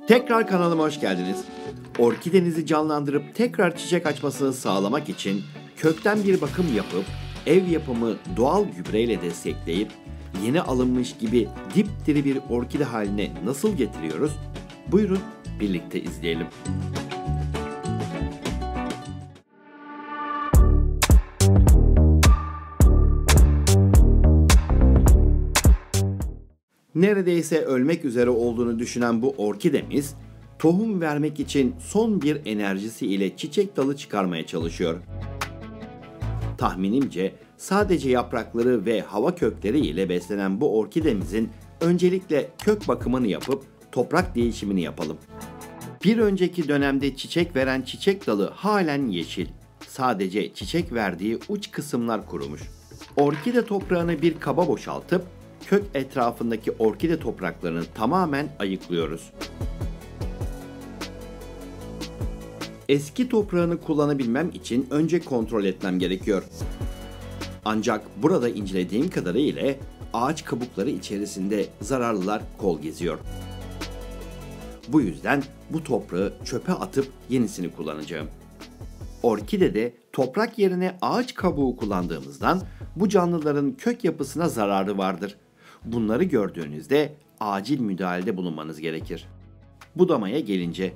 Tekrar kanalıma hoş geldiniz. Orkidenizi canlandırıp tekrar çiçek açmasını sağlamak için kökten bir bakım yapıp ev yapımı doğal gübreyle destekleyip yeni alınmış gibi dipdiri bir orkide haline nasıl getiriyoruz? Buyurun birlikte izleyelim. Neredeyse ölmek üzere olduğunu düşünen bu orkidemiz, tohum vermek için son bir enerjisi ile çiçek dalı çıkarmaya çalışıyor. Tahminimce sadece yaprakları ve hava kökleri ile beslenen bu orkidemizin öncelikle kök bakımını yapıp toprak değişimini yapalım. Bir önceki dönemde çiçek veren çiçek dalı halen yeşil. Sadece çiçek verdiği uç kısımlar kurumuş. Orkide toprağını bir kaba boşaltıp kök etrafındaki orkide topraklarını tamamen ayıklıyoruz. Eski toprağını kullanabilmem için önce kontrol etmem gerekiyor. Ancak burada incelediğim kadarıyla ağaç kabukları içerisinde zararlılar kol geziyor. Bu yüzden bu toprağı çöpe atıp yenisini kullanacağım. Orkidede toprak yerine ağaç kabuğu kullandığımızdan bu canlıların kök yapısına zararı vardır. Bunları gördüğünüzde acil müdahalede bulunmanız gerekir. Budamaya gelince,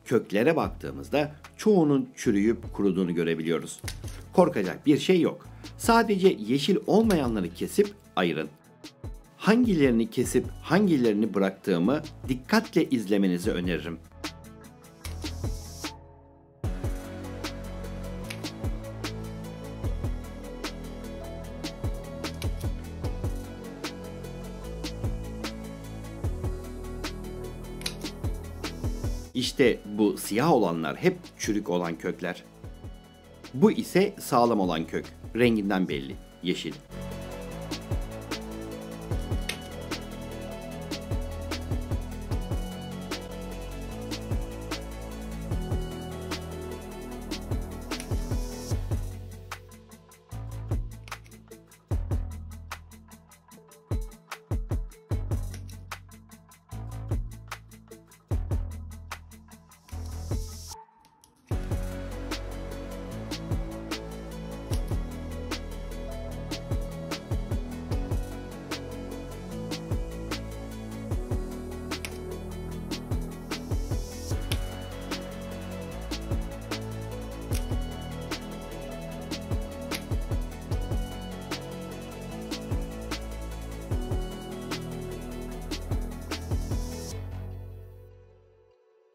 köklere baktığımızda çoğunun çürüyüp kuruduğunu görebiliyoruz. Korkacak bir şey yok. Sadece yeşil olmayanları kesip ayırın. Hangilerini kesip hangilerini bıraktığımı dikkatle izlemenizi öneririm. İşte bu siyah olanlar hep çürük olan kökler. Bu ise sağlam olan kök. Renginden belli, yeşil.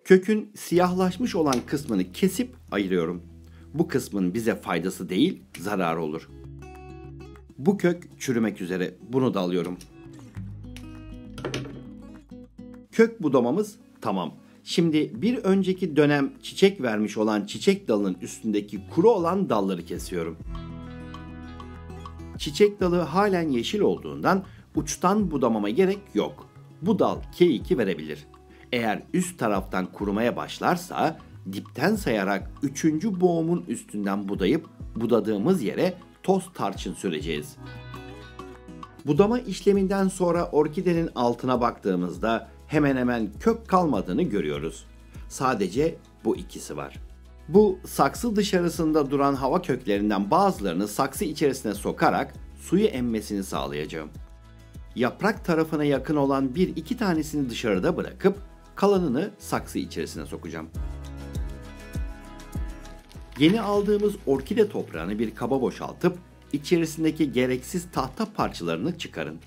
Kökün siyahlaşmış olan kısmını kesip ayırıyorum. Bu kısmın bize faydası değil, zararı olur. Bu kök çürümek üzere, bunu da alıyorum. Kök budamamız tamam. Şimdi bir önceki dönem çiçek vermiş olan çiçek dalının üstündeki kuru olan dalları kesiyorum. Çiçek dalı halen yeşil olduğundan uçtan budamama gerek yok. Bu dal K2 verebilir. Eğer üst taraftan kurumaya başlarsa dipten sayarak 3. boğumun üstünden budayıp budadığımız yere toz tarçın süreceğiz. Budama işleminden sonra orkidenin altına baktığımızda hemen hemen kök kalmadığını görüyoruz. Sadece bu ikisi var. Bu saksı dışarısında duran hava köklerinden bazılarını saksı içerisine sokarak suyu emmesini sağlayacağım. Yaprak tarafına yakın olan bir iki tanesini dışarıda bırakıp kalanını saksı içerisine sokacağım. Yeni aldığımız orkide toprağını bir kaba boşaltıp içerisindeki gereksiz tahta parçalarını çıkarın.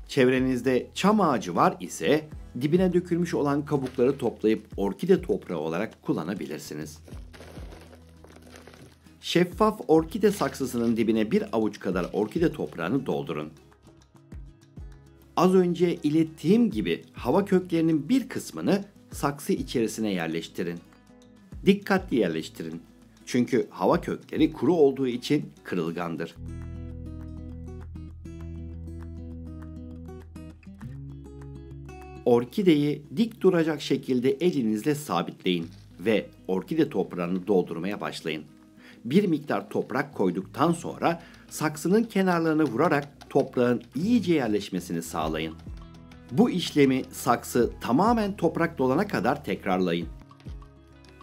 Çevrenizde çam ağacı var ise dibine dökülmüş olan kabukları toplayıp orkide toprağı olarak kullanabilirsiniz. Şeffaf orkide saksısının dibine bir avuç kadar orkide toprağını doldurun. Az önce ilettiğim gibi hava köklerinin bir kısmını saksı içerisine yerleştirin. Dikkatli yerleştirin. Çünkü hava kökleri kuru olduğu için kırılgandır. Orkideyi dik duracak şekilde elinizle sabitleyin ve orkide toprağını doldurmaya başlayın. Bir miktar toprak koyduktan sonra saksının kenarlarını vurarak toprağın iyice yerleşmesini sağlayın. Bu işlemi saksı tamamen toprak dolana kadar tekrarlayın.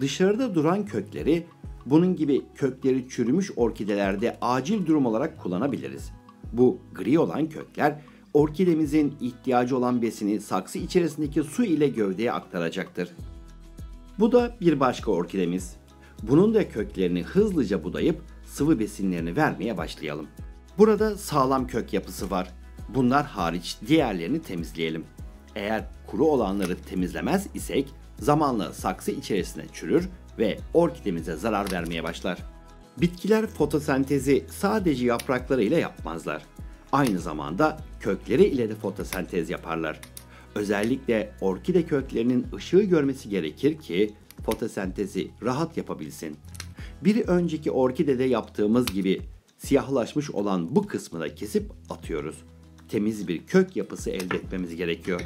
Dışarıda duran kökleri, bunun gibi kökleri çürümüş orkidelerde acil durum olarak kullanabiliriz. Bu gri olan kökler, orkidemizin ihtiyacı olan besini saksı içerisindeki su ile gövdeye aktaracaktır. Bu da bir başka orkidemiz. Bunun da köklerini hızlıca budayıp sıvı besinlerini vermeye başlayalım. Burada sağlam kök yapısı var. Bunlar hariç diğerlerini temizleyelim. Eğer kuru olanları temizlemez isek zamanla saksı içerisine çürür ve orkidemize zarar vermeye başlar. Bitkiler fotosentezi sadece yapraklarıyla yapmazlar. Aynı zamanda kökleri ile de fotosentez yaparlar. Özellikle orkide köklerinin ışığı görmesi gerekir ki fotosentezi rahat yapabilsin. Bir önceki orkidede yaptığımız gibi siyahlaşmış olan bu kısmı da kesip atıyoruz. Temiz bir kök yapısı elde etmemiz gerekiyor.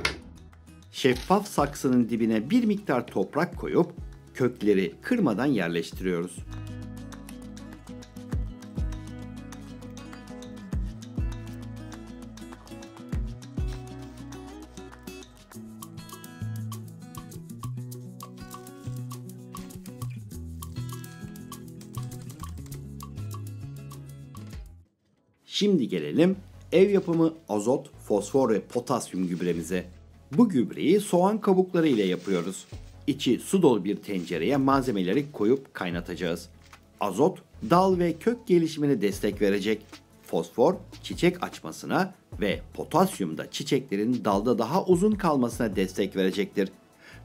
Şeffaf saksının dibine bir miktar toprak koyup kökleri kırmadan yerleştiriyoruz. Şimdi gelelim ev yapımı azot, fosfor ve potasyum gübremize. Bu gübreyi soğan kabukları ile yapıyoruz. İçi su dolu bir tencereye malzemeleri koyup kaynatacağız. Azot, dal ve kök gelişimine destek verecek. Fosfor, çiçek açmasına ve potasyum da çiçeklerin dalda daha uzun kalmasına destek verecektir.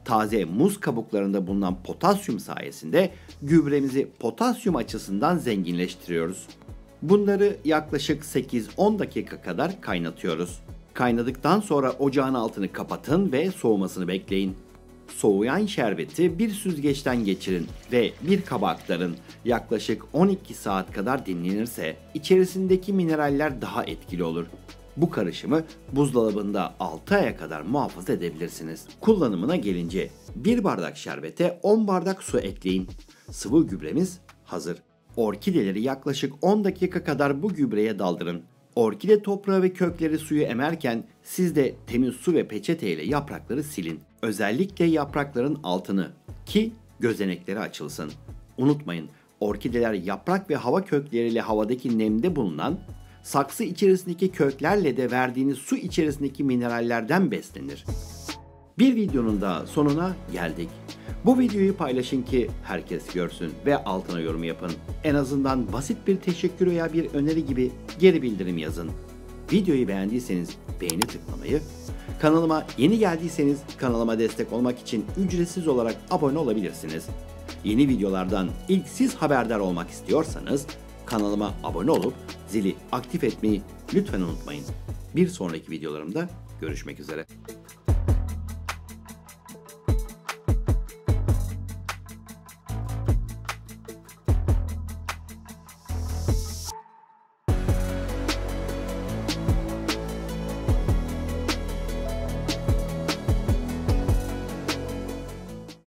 Taze muz kabuklarında bulunan potasyum sayesinde gübremizi potasyum açısından zenginleştiriyoruz. Bunları yaklaşık 8-10 dakika kadar kaynatıyoruz. Kaynadıktan sonra ocağın altını kapatın ve soğumasını bekleyin. Soğuyan şerbeti bir süzgeçten geçirin ve bir kaba aktarın. Yaklaşık 12 saat kadar dinlenirse içerisindeki mineraller daha etkili olur. Bu karışımı buzdolabında 6 aya kadar muhafaza edebilirsiniz. Kullanımına gelince 1 bardak şerbete 10 bardak su ekleyin. Sıvı gübremiz hazır. Orkideleri yaklaşık 10 dakika kadar bu gübreye daldırın. Orkide toprağı ve kökleri suyu emerken siz de temiz su ve peçete ile yaprakları silin. Özellikle yaprakların altını ki gözenekleri açılsın. Unutmayın, orkideler yaprak ve hava kökleriyle havadaki nemde bulunan, saksı içerisindeki köklerle de verdiğiniz su içerisindeki minerallerden beslenir. Bir videonun da sonuna geldik. Bu videoyu paylaşın ki herkes görsün ve altına yorum yapın. En azından basit bir teşekkür veya bir öneri gibi geri bildirim yazın. Videoyu beğendiyseniz beğeni tıklamayı, kanalıma yeni geldiyseniz kanalıma destek olmak için ücretsiz olarak abone olabilirsiniz. Yeni videolardan ilk siz haberdar olmak istiyorsanız kanalıma abone olup zili aktif etmeyi lütfen unutmayın. Bir sonraki videolarımda görüşmek üzere.